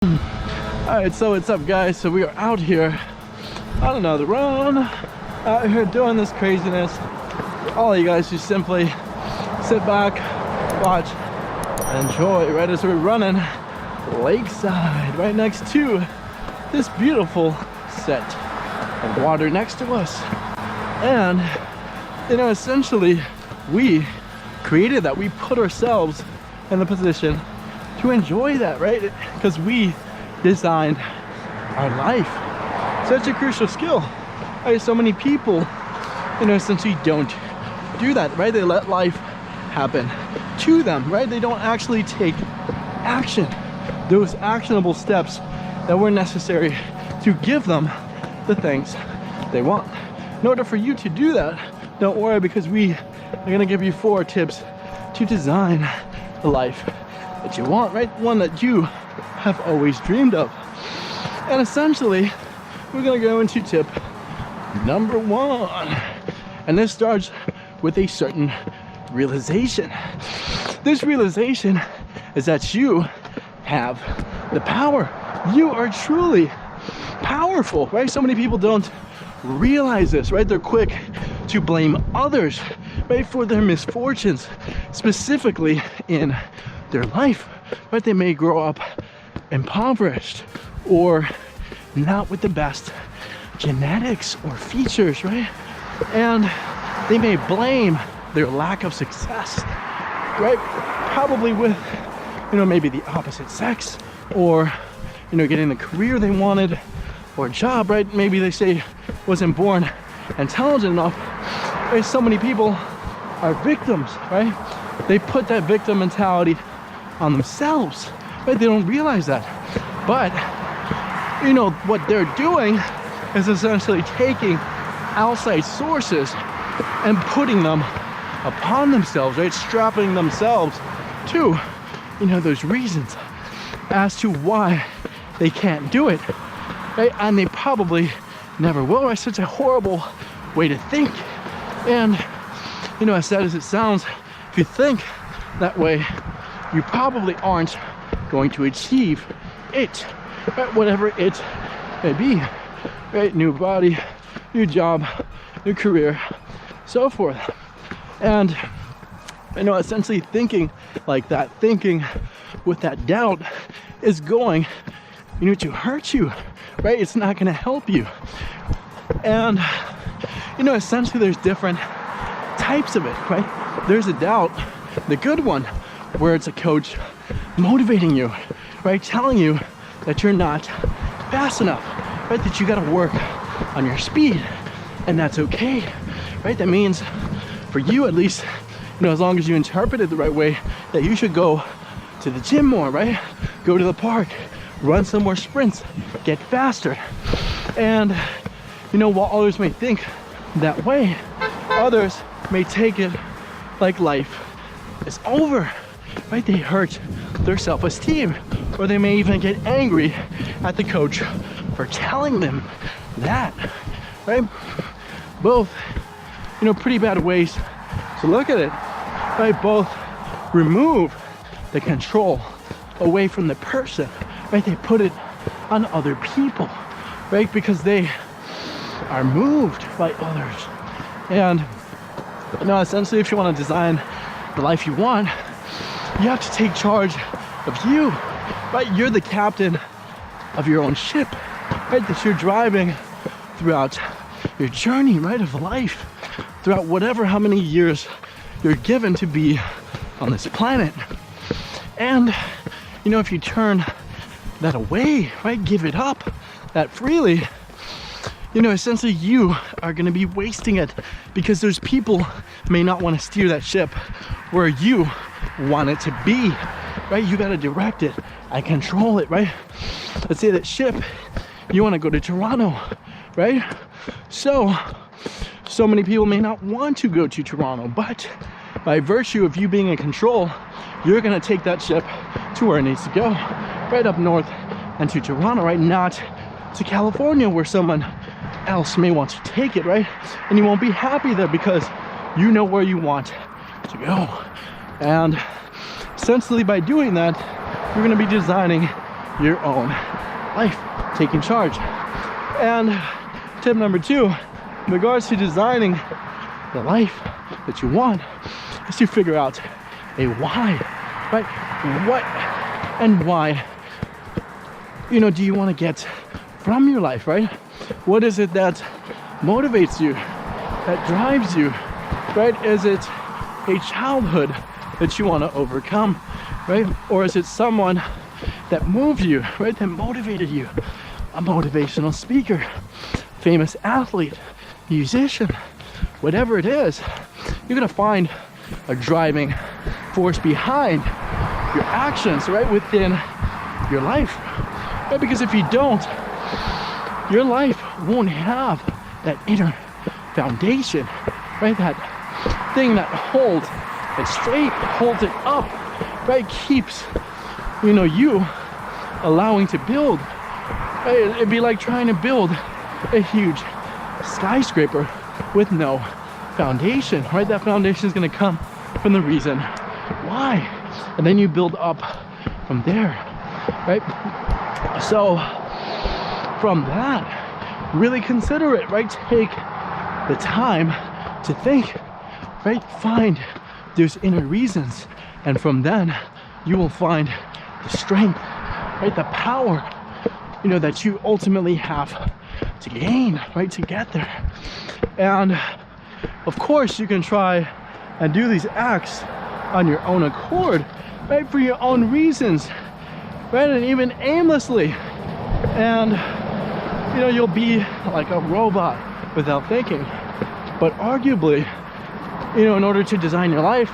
Alright, so what's up guys? So we are out here on another run, out here doing this craziness. All you guys just simply sit back, watch, and enjoy right as we're running lakeside, right next to this beautiful set of water next to us. And you know, essentially we created that. We put ourselves in the position to enjoy that, right? Because we designed our life. Such a crucial skill. Right? So many people, you know, essentially don't do that, right? They let life happen to them, right? They don't actually take action, those actionable steps that were necessary to give them the things they want. In order for you to do that, don't worry, because we are going to give you 4 tips to design the life that you want, right? One that you have always dreamed of. And essentially, we're going to go into tip number 1. And this starts with a certain realization. This realization is that you have the power. You are truly powerful, right? So many people don't realize this, right? They're quick to blame others, right, for their misfortunes, specifically in their life, right? They may grow up impoverished or not with the best genetics or features, right? And they may blame their lack of success, right? Probably with, you know, maybe the opposite sex, or, you know, getting the career they wanted or job, right? Maybe they say wasn't born intelligent enough. Right? So many people are victims, right? They put that victim mentality on themselves, right? They don't realize that. But, you know, what they're doing is essentially taking outside sources and putting them upon themselves, right? Strapping themselves to, you know, those reasons as to why they can't do it, right? And they probably never will, right? Such a horrible way to think. And, you know, as sad as it sounds, if you think that way, you probably aren't going to achieve it, right? Whatever it may be, right? New body, new job, new career, so forth. And, you know, essentially thinking like that, thinking with that doubt is going, you know, to hurt you, right? It's not going to help you. And, you know, essentially there's different types of it, right? There's a doubt, the good one, where it's a coach motivating you, right? Telling you that you're not fast enough, right? That you got to work on your speed, and that's okay, right? That means for you, at least, you know, as long as you interpret it the right way, that you should go to the gym more, right? Go to the park, run some more sprints, get faster. And, you know, while others may think that way, others may take it like life is over, right? They hurt their self-esteem, or they may even get angry at the coach for telling them that, right? Both, you know, pretty bad ways to look at it, right? Both remove the control away from the person, right? They put it on other people, right? Because they are moved by others. And, you know, essentially, if you want to design the life you want, you have to take charge of you, right? You're the captain of your own ship, right? That you're driving throughout your journey, right, of life, throughout whatever, how many years you're given to be on this planet. And, you know, if you turn that away, right, give it up that freely, you know, essentially you are going to be wasting it, because those people may not want to steer that ship where you want it to be, right? You got to direct it and control it, right? Let's say that ship, you want to go to Toronto, right? So many people may not want to go to Toronto, but by virtue of you being in control, you're going to take that ship to where it needs to go, right up north and to Toronto, right? Not to California, where someone else may want to take it, right? And you won't be happy there because you know where you want to go. And essentially by doing that, you're going to be designing your own life, taking charge. And tip number 2, in regards to designing the life that you want, is to figure out a why, right? What and why, do you want to get from your life, right? What is it that motivates you, that drives you, right? Is it a childhood that you want to overcome, right? Or is it someone that moved you, right? That motivated you? A motivational speaker, famous athlete, musician, whatever it is, you're gonna find a driving force behind your actions, right? Within your life, right? Because if you don't, your life won't have that inner foundation, right? That thing that holds it straight, holds it up, right? Keeps, you allowing to build. Right? It'd be like trying to build a huge skyscraper with no foundation, right? That foundation is going to come from the reason why, and then you build up from there, right? So from that, really consider it, right? Take the time to think, right? Find those inner reasons, and from then you will find the strength, right? The power, that you ultimately have to gain, right? To get there. And of course you can try and do these acts on your own accord, right? For your own reasons, right? And even aimlessly, and you'll be like a robot without thinking. But arguably, in order to design your life,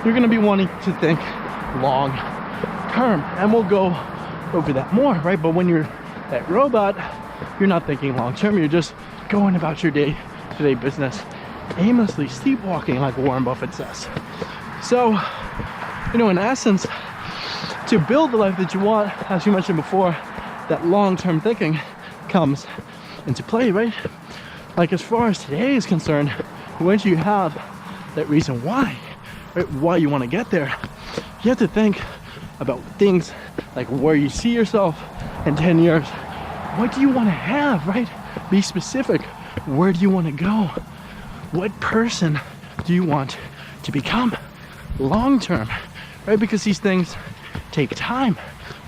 you're going to be wanting to think long term, and we'll go over that more, right? But when you're that robot, you're not thinking long term. You're just going about your day-to-day business, aimlessly sleepwalking, like Warren Buffett says. So, in essence, to build the life that you want, as you mentioned before, that long-term thinking comes into play, right? Like as far as today is concerned, once you have that reason why, right, why you want to get there, you have to think about things like where you see yourself in 10 years. What do you want to have, right? Be specific. Where do you want to go? What person do you want to become long term, right? Because these things take time,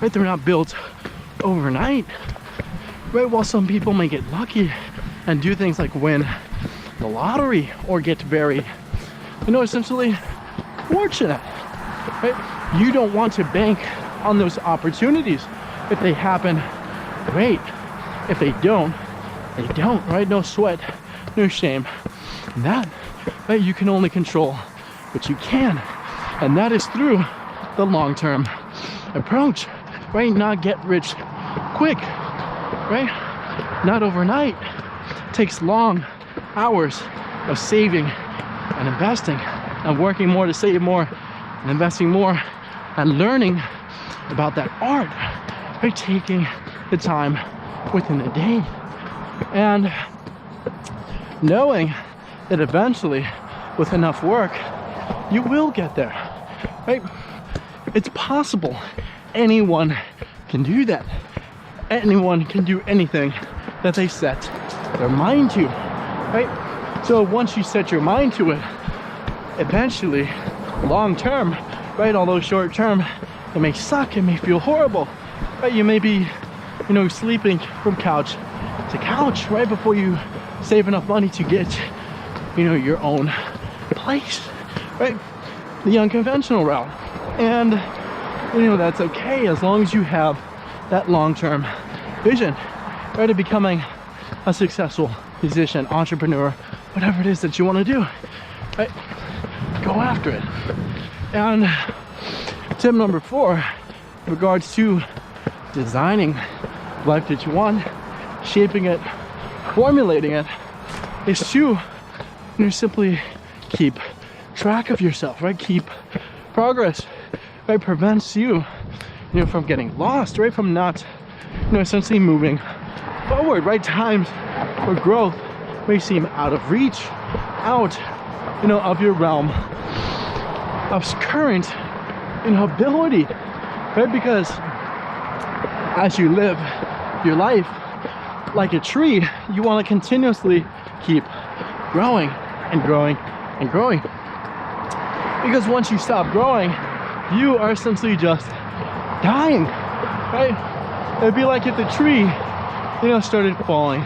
right? They're not built overnight, right? While some people may get lucky and do things like win the lottery or get very, essentially fortunate, right? You don't want to bank on those opportunities. If they happen, great. If they don't, they don't, right? No sweat, no shame. And that, right? You can only control what you can. And that is through the long-term approach, right? Not get rich quick, right? Not overnight. It takes long hours of saving and investing and working more to save more and investing more and learning about that art, right? Taking the time within a day and knowing that eventually with enough work you will get there, right? It's possible. Anyone can do that. Anyone can do anything that they set their mind to, right? So once you set your mind to it, eventually, long term, right? Although short term, it may suck, it may feel horrible, right? You may be, sleeping from couch to couch, right? Before you save enough money to get, your own place, right? The unconventional route. And, that's okay as long as you have that long-term vision, right? Of becoming a successful musician, entrepreneur, whatever it is that you want to do, right? Go after it. And tip number 4, in regards to designing the life that you want, shaping it, formulating it, is to simply keep track of yourself, right? Keep progress, right? Prevents you, from getting lost, right? From not, essentially moving forward, right? Times where growth may seem out of reach, out, of your realm of current, ability, right? Because as you live your life like a tree, you want to continuously keep growing and growing and growing. Because once you stop growing, you are essentially just dying, right? It'd be like if the tree, you know, started falling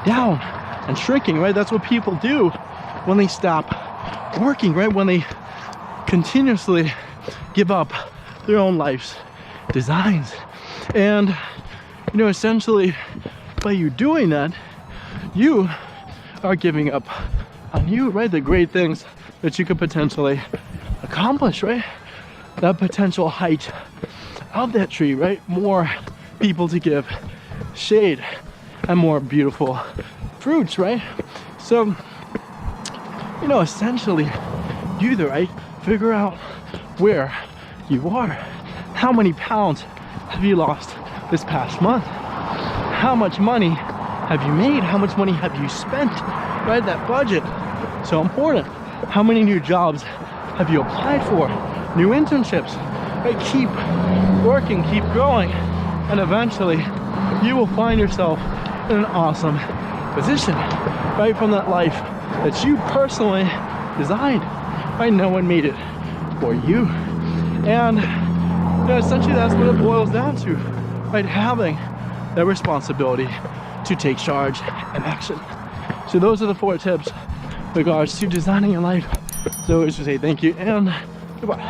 down and shrinking, right? That's what people do when they stop working, right? When they continuously give up their own life's designs. And, you know, essentially by you doing that, you are giving up on you, right? The great things that you could potentially accomplish, right? That potential height of that tree, right? More people to give shade and more beautiful fruits, right? So, you know, essentially do the right, figure out where you are. How many pounds have you lost this past month? How much money have you made? How much money have you spent? Right, that budget, so important. How many new jobs have you applied for? New internships, right? Keep working, keep growing, and eventually you will find yourself in an awesome position, right? From that life that you personally designed, right? No one made it for you. And you know, essentially that's what it boils down to, right? Having that responsibility to take charge and action. So those are the 4 tips in regards to designing your life. So I just say thank you and goodbye.